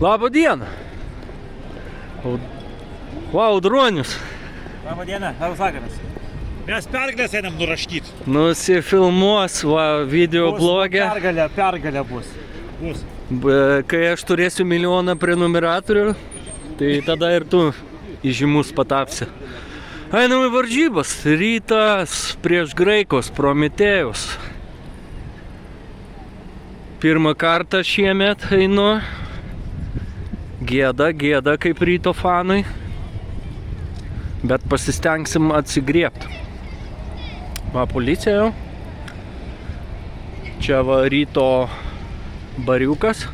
Labą dieną. Vau, Audronius. Labą dieną, labas vakaras. Mes pergalės einam nuraškyti. Nusifilmuos, video blogė. Pergalė bus. Kai aš turėsiu milijoną prenumeratorių, tai tada ir tu įžymus patapsi. Einam į varžybas. Rytas prieš graikus, Prometėjus. Pirmą kartą šiemet einu. Gėda kaip Ryto fanui. Bet pasistengsim atsigriebti. Va, policija jau. Čia va Ryto bariukas.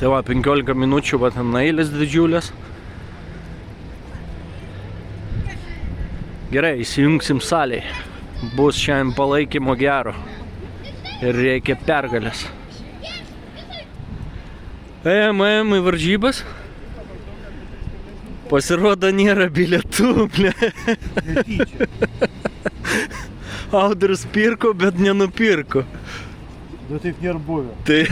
Tai va, 15 minučių, va, ten eilės didžiulės. Gerai, įsijungsim salėj. Bus šiandien palaikymo gero. Ir reikia pergalės. Ėjom į varžybas. Pasirodo, nėra bilietų, ble. Audrius pirko, bet nenupirko. Nu taip nėra buvę. Tai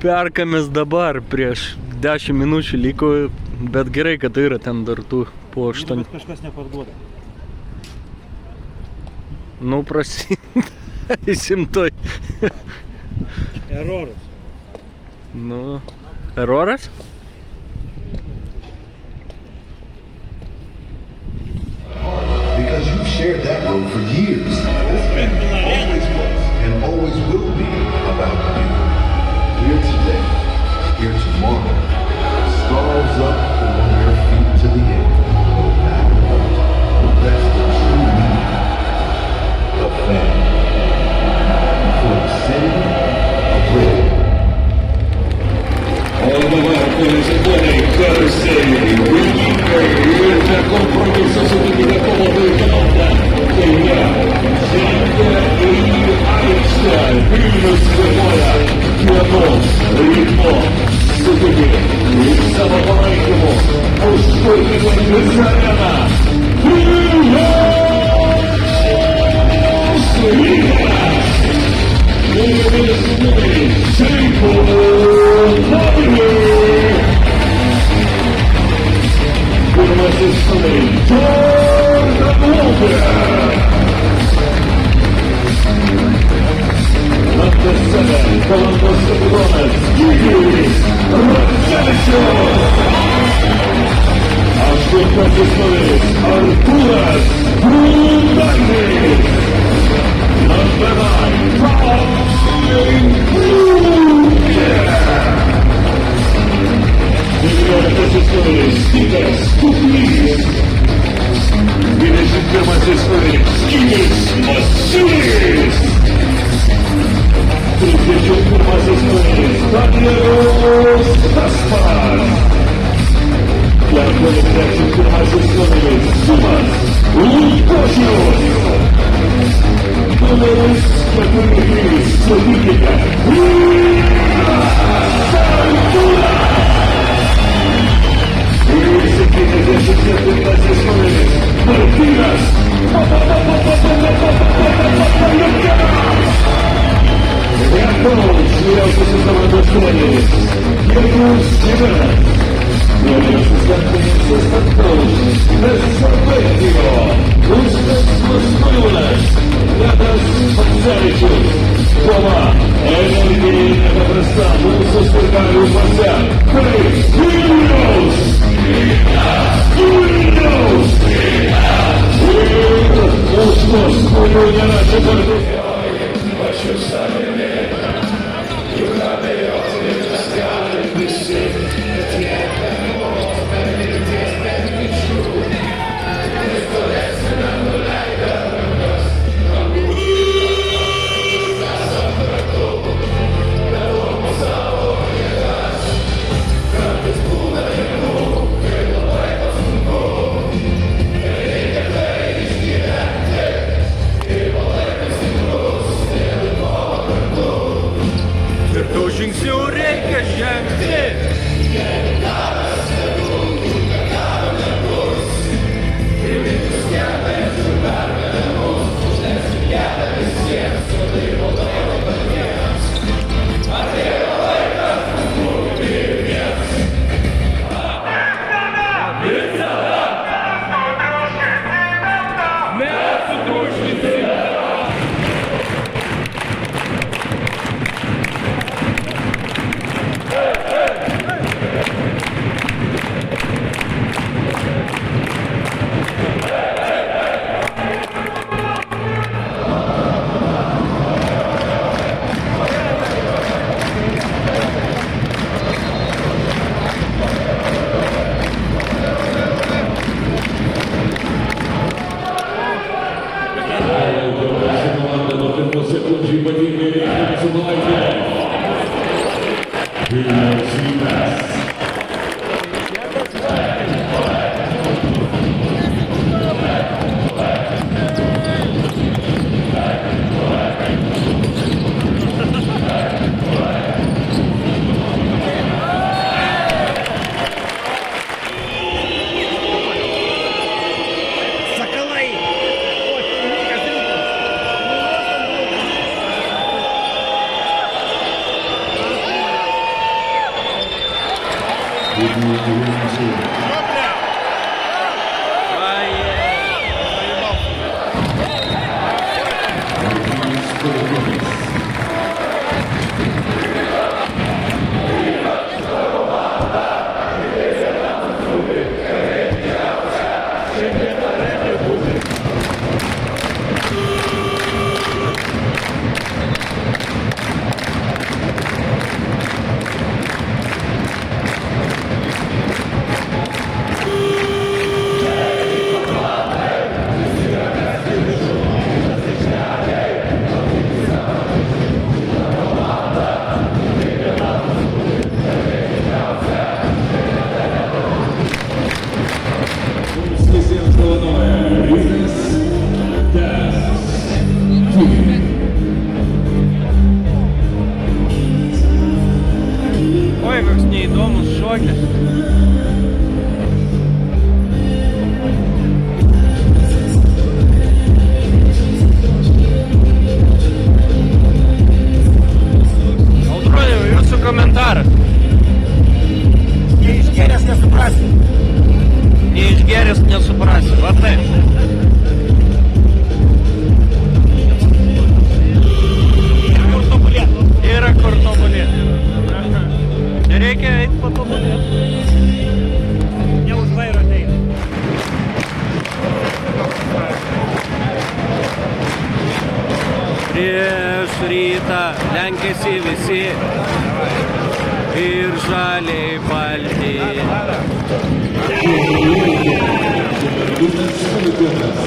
perkamės dabar, prieš 10 minučių liko, bet gerai, kad yra ten dar tų po 8. Bet kažkas neparduoda. Nu, prasim toj. Eroras. Nu, eroras? Because you've shared that road for years. This band always was and always will be about you. Here today, here tomorrow. Stars up on your feet to the end. That's the true meaning of fan. For the city of red. All the weapons winning Thursday, winning это компромисс судебного команды Кenya, Зенда и Айча, Вильнюс Боя, Кианос, Ритмо, Судеби, и Самопалайкому, Ускоренного Мизаряна, Arturas Brunandi, number 9, Pauline Stitas Kuplis, 21 истории Скинис Масюрис, 31 истории Стадиос Таспар, 31 истории Сумас Лукошиос, Номерис Катурикис Субитика, Сантура. Martínez, Mateo! to the light line. Vilniaus rytas. Соколай! Ой, Никас, Vilniaus rytas. Visiems dovanoja Rytas Tęs. Oi, koks neįdomus šokis. Audroniau, jūsų komentaras. Neišgėręs nesuprasi. Neišgėręs nesuprasi. Va taip. Kur tobulėt? Yra kur tobulėti. Nereikia eiti patobulėti. Ne už vairo ateina. Prieš rytą lenkėsi visi ir žaliai balti. Vilniaus rytas.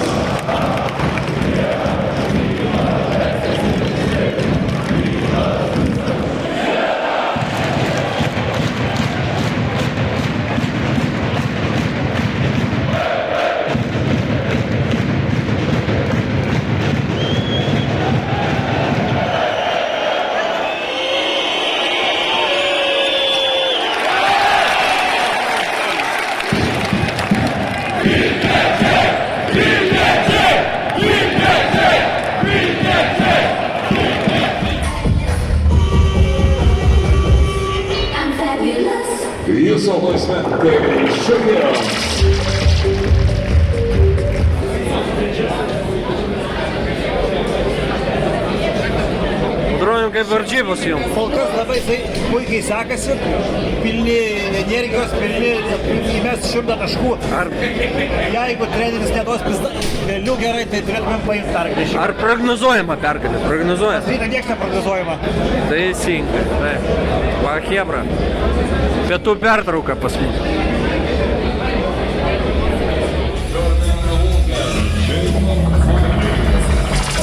I'm fabulous. Jūsų aplausmentai šokėjams. Audroniau, kaip varžybos jums? Kol kas labai puikiai sekasi, pilni energijos, pilni įmest 100 taškų. Jeigu treneris neduos vėliau gerai, tai turėtumėm paimti pergalę. Ar prognozuojama pergalė? Prognozuojama. Rytą nieks neprognozuojama. Teisingai. Taip. Va, chebra. Pietų pertrauka pas mus.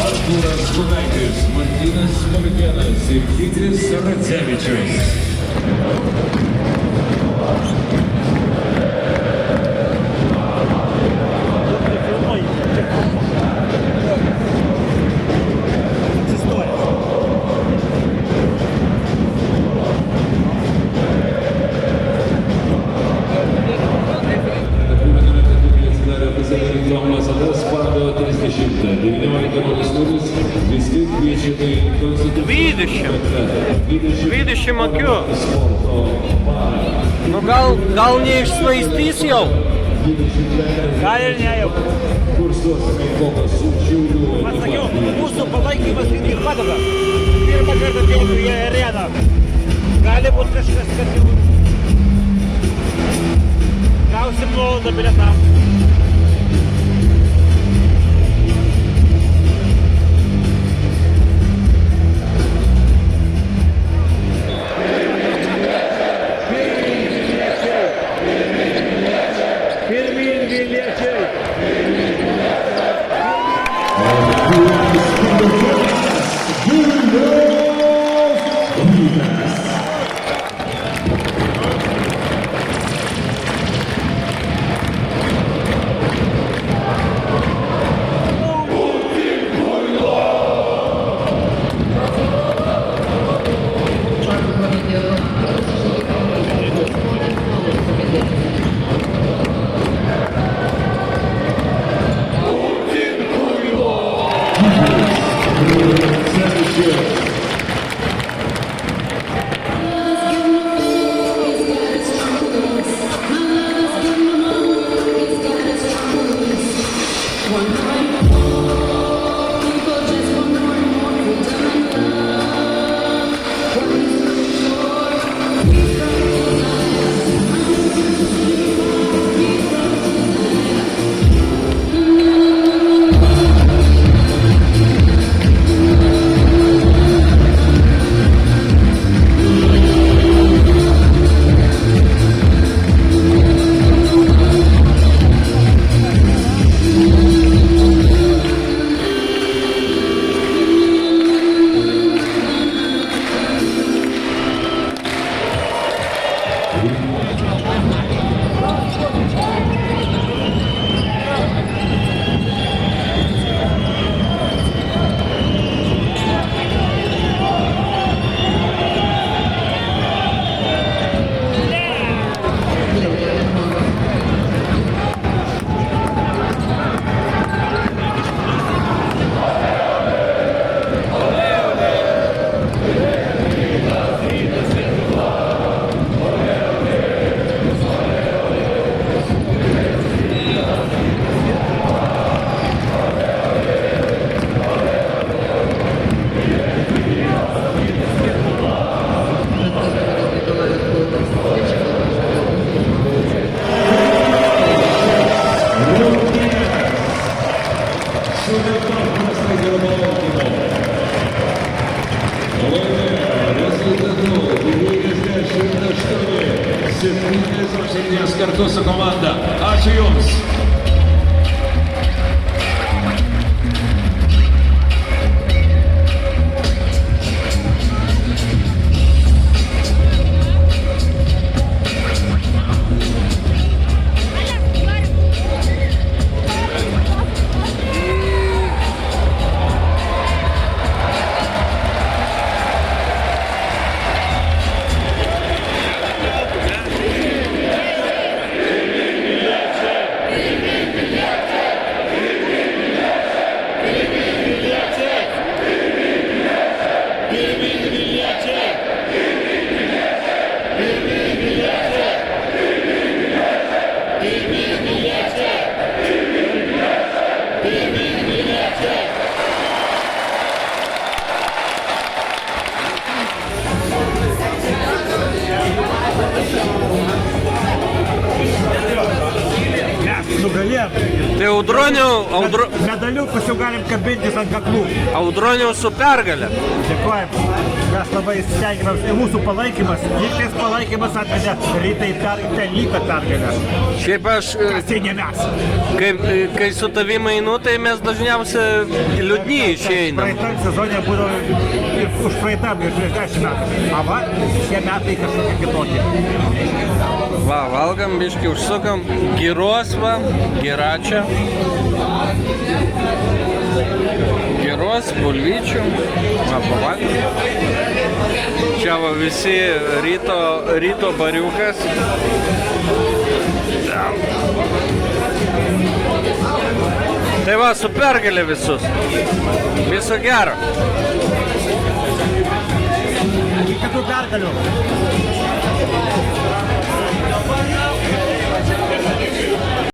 Artūras Gudaitis, Martynas Smolkėnas ir Gytis Radzevičius. Tomas Adas Pardo 30, 19 nulis, vis tik kviečiame į konstituciją. 20 akių. Nu gal neišsvaistys jau? Gal ir ne jau. Kursuosime į kovą su Šiaulių. Pasakiau, mūsų palaikymas lygiai padeda. Pirmą kartą atėjau į areną. Gali būti kažkas, kad jau gausim nuolaidą bilietam. Vilniaus laimėjusi pergalės varžytynės kartu su komanda. Ačiū Jums. Nugalėjom. Tai Audroniau, Medaliukus jau galim kabintis ant kaklų. Audroniau su pergalė. Dėkojam. Mes labai stengiamės ir mūsų palaikymas. Lygtais palaikymas atvedė Rytą į pergalę, liko pergalę. Šiaip aš, Tai ne mes. kai su tavim einu, tai mes dažniausiai liūdni išeinam. Praeitam sezonė būdavo ir už praeitam ir prieš 10 metų. O va, šie metai kažkokie kitokie. Va, valgam, biškį užsukam. Giros, va, giračia. Giros, bulvyčių. Va, pavalgam. Čia va visi ryto bariukas. Tai va, su pergalė visus. Viso gero. Kitų pergalių.